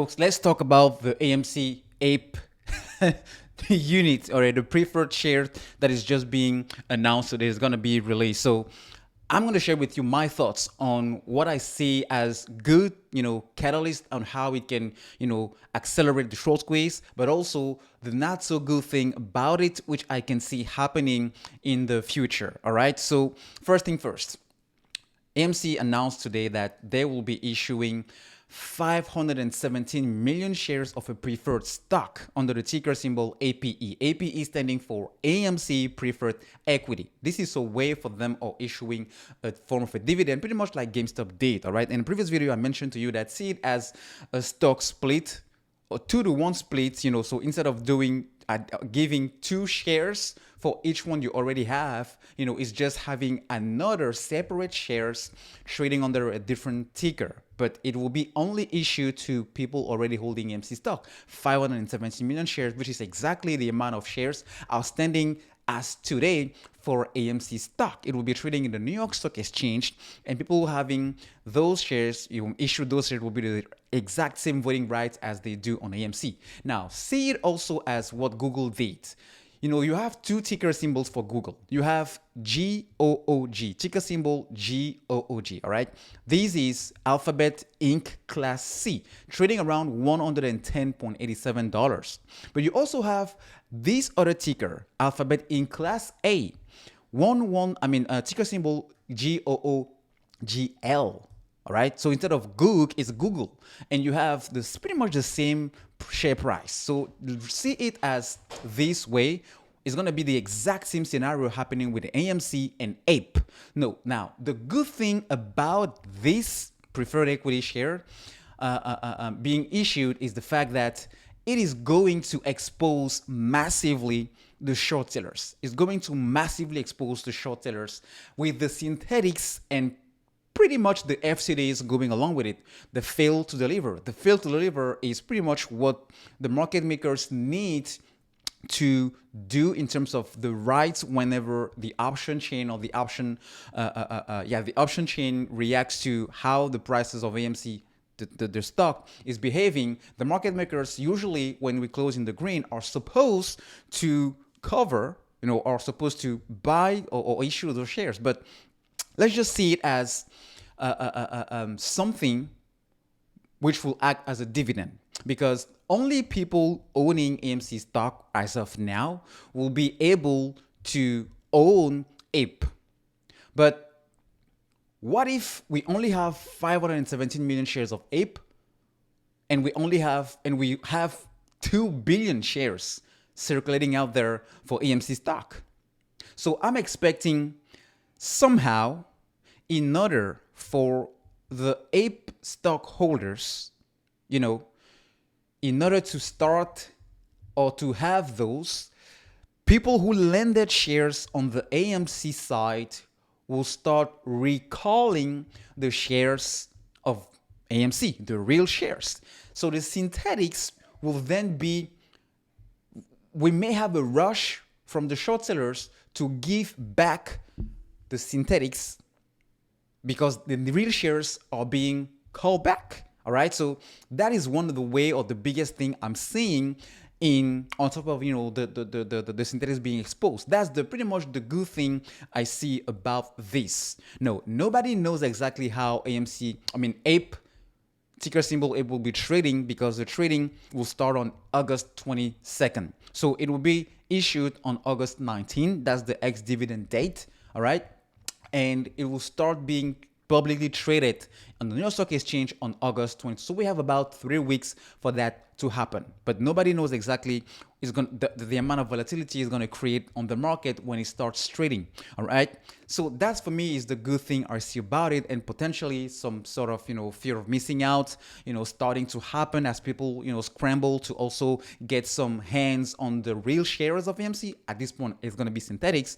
Folks, let's talk about the AMC APE unit or the preferred share that is just being announced today is going to be released. So I'm going to share with you my thoughts on what I see as good, catalyst on how it can, accelerate the short squeeze, but also the not so good thing about it, which I can see happening in the future. All right. So first thing first, AMC announced today that they will be issuing 517 million shares of a preferred stock under the ticker symbol APE. APE standing for AMC Preferred Equity. This is a way for them of issuing a form of a dividend, pretty much like GameStop did. All right. In the previous video, I mentioned to you that see it as a stock split or 2-to-1 split. So instead of giving 2 shares for each one you already have, it's just having another separate shares trading under a different ticker. But it will be only issued to people already holding AMC stock, 570 million shares, which is exactly the amount of shares outstanding as today for AMC stock. It will be trading in the New York Stock Exchange, and people having those shares, issue those shares will be the exact same voting rights as they do on AMC. Now, see it also as what Google did. You have 2 ticker symbols for Google. You have GOOG, ticker symbol GOOG, all right? This is Alphabet Inc. Class C, trading around $110.87. But you also have this other ticker, Alphabet Inc. Class A, ticker symbol GOOGL. All right. So instead of Goog, it's Google. And you have this pretty much the same share price. So see it as this way. It's going to be the exact same scenario happening with AMC and APE. No. Now, the good thing about this preferred equity share being issued is the fact that it is going to expose massively the short sellers. It's going to massively expose the short sellers with the synthetics and pretty much the FCDs going along with it. The fail to deliver. The fail to deliver is pretty much what the market makers need to do in terms of the rights whenever the option chain or the option chain reacts to how the prices of AMC the stock is behaving. The market makers usually, when we close in the green, are supposed to cover, are supposed to buy or issue those shares. But let's just see it as something which will act as a dividend, because only people owning AMC stock as of now will be able to own APE. But what if we only have 517 million shares of APE and we have 2 billion shares circulating out there for AMC stock? So I'm expecting somehow, in order for the APE stockholders, in order to start or to have those, people who landed shares on the AMC side will start recalling the shares of AMC, the real shares. So the synthetics will then be, we may have a rush from the short sellers to give back the synthetics because the real shares are being called back. All right. So that is one of the way, or the biggest thing I'm seeing on top of, the synthetics being exposed. That's pretty much the good thing I see about this. No, nobody knows exactly how APE, ticker symbol APE, will be trading, because the trading will start on August 22nd. So it will be issued on August 19th. That's the ex-dividend date. All right. And it will start being publicly traded on the New York Stock Exchange on August 20th. So we have about 3 weeks for that to happen. But nobody knows exactly the amount of volatility is going to create on the market when it starts trading. All right. So that's, for me, is the good thing I see about it, and potentially some sort of, fear of missing out, starting to happen as people, scramble to also get some hands on the real shares of AMC. At this point, it's going to be synthetics,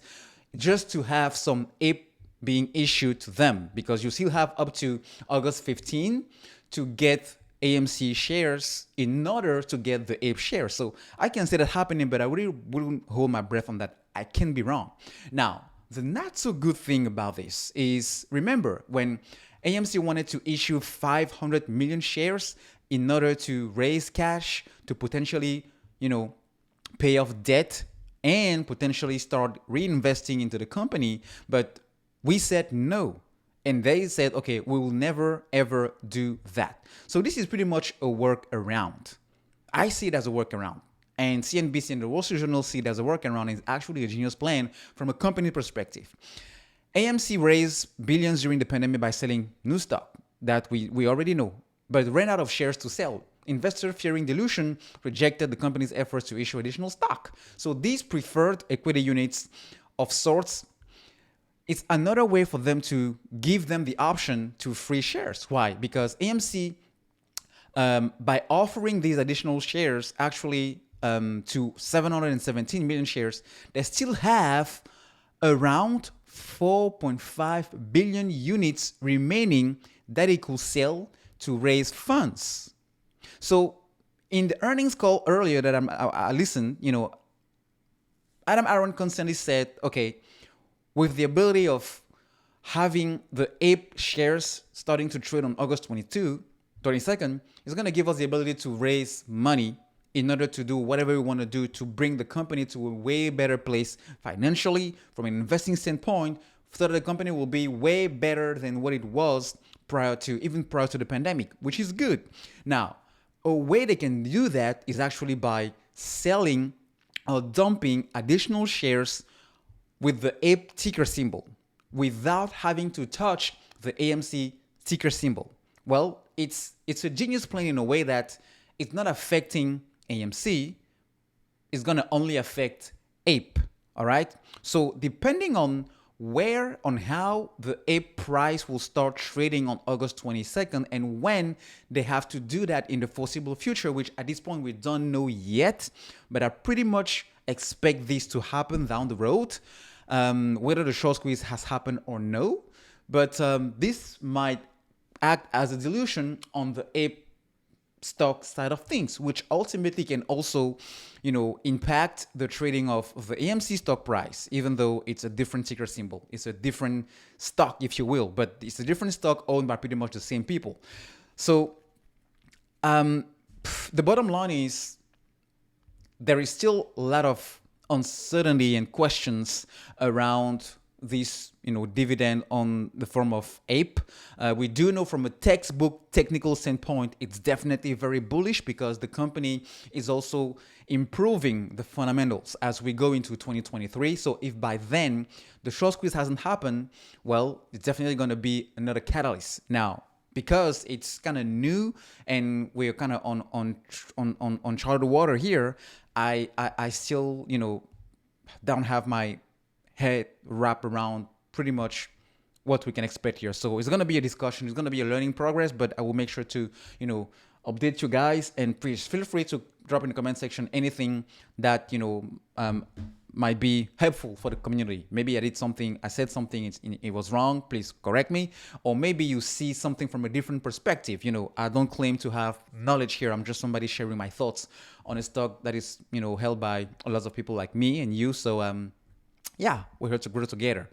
just to have some APE being issued to them, because you still have up to August 15 to get AMC shares in order to get the APE shares. So I can see that happening, but I really wouldn't hold my breath on that. I can be wrong. Now, the not so good thing about this is, remember, when AMC wanted to issue 500 million shares, in order to raise cash to potentially, pay off debt and potentially start reinvesting into the company. But we said no. And they said, okay, we will never, ever do that. So this is pretty much a workaround. I see it as a workaround. And CNBC and the Wall Street Journal see it as a workaround. It's actually a genius plan from a company perspective. AMC raised billions during the pandemic by selling new stock that we already know, but ran out of shares to sell. Investors fearing dilution rejected the company's efforts to issue additional stock. So these preferred equity units of sorts, it's another way for them to give them the option to free shares. Why? Because AMC, by offering these additional shares, actually to 717 million shares, they still have around 4.5 billion units remaining that it could sell to raise funds. So in the earnings call earlier that I listened, Adam Aron constantly said, okay, with the ability of having the APE shares starting to trade on August 22nd, it's going to give us the ability to raise money in order to do whatever we want to do to bring the company to a way better place financially, from an investing standpoint, so that the company will be way better than what it was prior to the pandemic, which is good. Now, a way they can do that is actually by selling or dumping additional shares with the APE ticker symbol without having to touch the AMC ticker symbol. Well, it's a genius plan in a way that it's not affecting AMC, it's going to only affect APE. All right. So depending on how the APE price will start trading on August 22nd and when they have to do that in the foreseeable future, which at this point we don't know yet, but I pretty much expect this to happen down the road, whether the short squeeze has happened or no. But this might act as a dilution on the APE stock side of things, which ultimately can also, impact the trading of the AMC stock price, even though it's a different ticker symbol. It's a different stock, if you will, but it's a different stock owned by pretty much the same people. So the bottom line is there is still a lot of uncertainty and questions around this, dividend on the form of APE. We do know from a textbook technical standpoint, it's definitely very bullish because the company is also improving the fundamentals as we go into 2023. So if by then the short squeeze hasn't happened, well, it's definitely going to be another catalyst. Now, because it's kind of new and we're kind of on charted water here, I still, don't have my head wrapped around pretty much what we can expect here. So it's going to be a discussion. It's going to be a learning progress, but I will make sure to, update you guys, and please feel free to drop in the comment section anything that, might be helpful for the community. Maybe I said something, it was wrong. Please correct me. Or maybe you see something from a different perspective. I don't claim to have knowledge here. I'm just somebody sharing my thoughts on a stock that is, held by a lot of people like me and you. So, yeah, we're here to grow together.